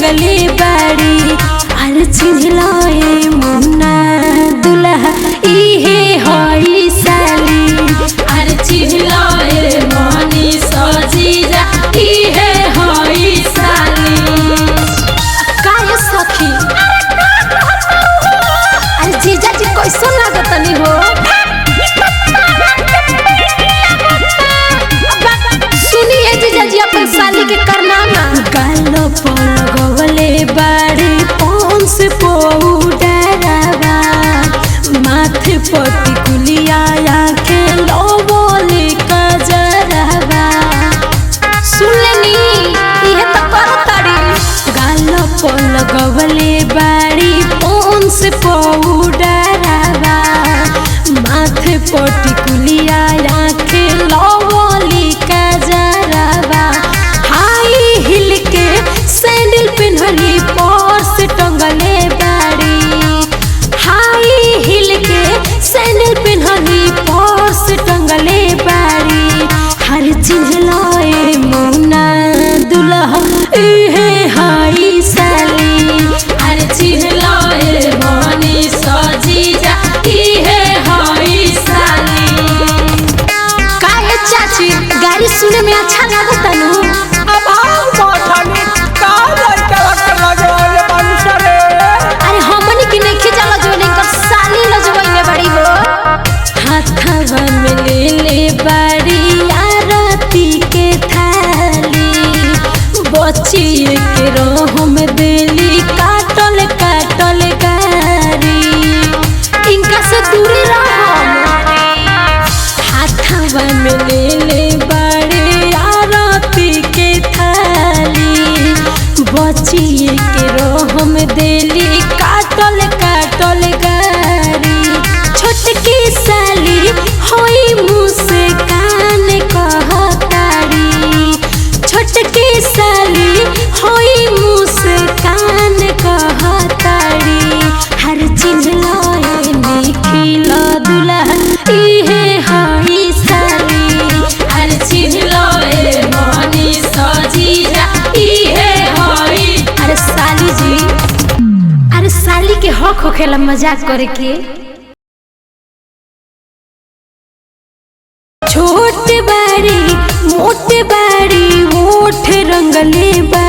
टंगले बाड़ी अरे चिन्हला ए मुन्ना दुल्हा इहे हई साली अरे चिन्हला ए मनी सजीजा इहे हई साली काय सखी अरे जीजा जी कैसन लागतनी हो सुनिए जीजा जी अपन साली के करनामा गालो लगवले बाड़ी पॉन्स पाउडरवा माथे पटी कुलिया के लोबोले कजरवा सुनलेनी इहे तो करताड़ी गालो लगवले बाड़ी पॉन्स पाउडरवा माथे पटी कुलिया के लोबोले कजरवा हाई हिल के सैंडल पिन्हली पर्स टंगले बाड़ी हाई हिल के सैंडल पिन्हली पर्स टंगले बाड़ी हर चिन्हला ए मुन्ना दुल्हा इहे हाई साली हर चिन्हला ए मनी सजीजा इहे हाई साली काहे चाची गाड़ी सुने में अच्छा लागता नु अरे हमनी की नहीं खिंचा जो नहीं कर साली लजवइले बड़ी हो हाथवा में ले ले बड़ी आरती के थाली बचिए के रोह में देली काटल काटल गारी इनका से दूरी रहो हाथवा में ले ले बड़ी आरती के थाली बचिए के रोह में देली काटल काटल गारी छोटकी साली होई मुँह से कान कहताड़ी छोटकी साली होई मुँह से कान कहताड़ी हर चिन्हला ए निखिला दुल्हा इहे हई साली हर चिन्हला ए मनी सजीजा इहे हई अरे साली जी अरे साली के हक होखेला मजाक करे के छोट बाड़ी मोट बाड़ी ओठ रंगले बा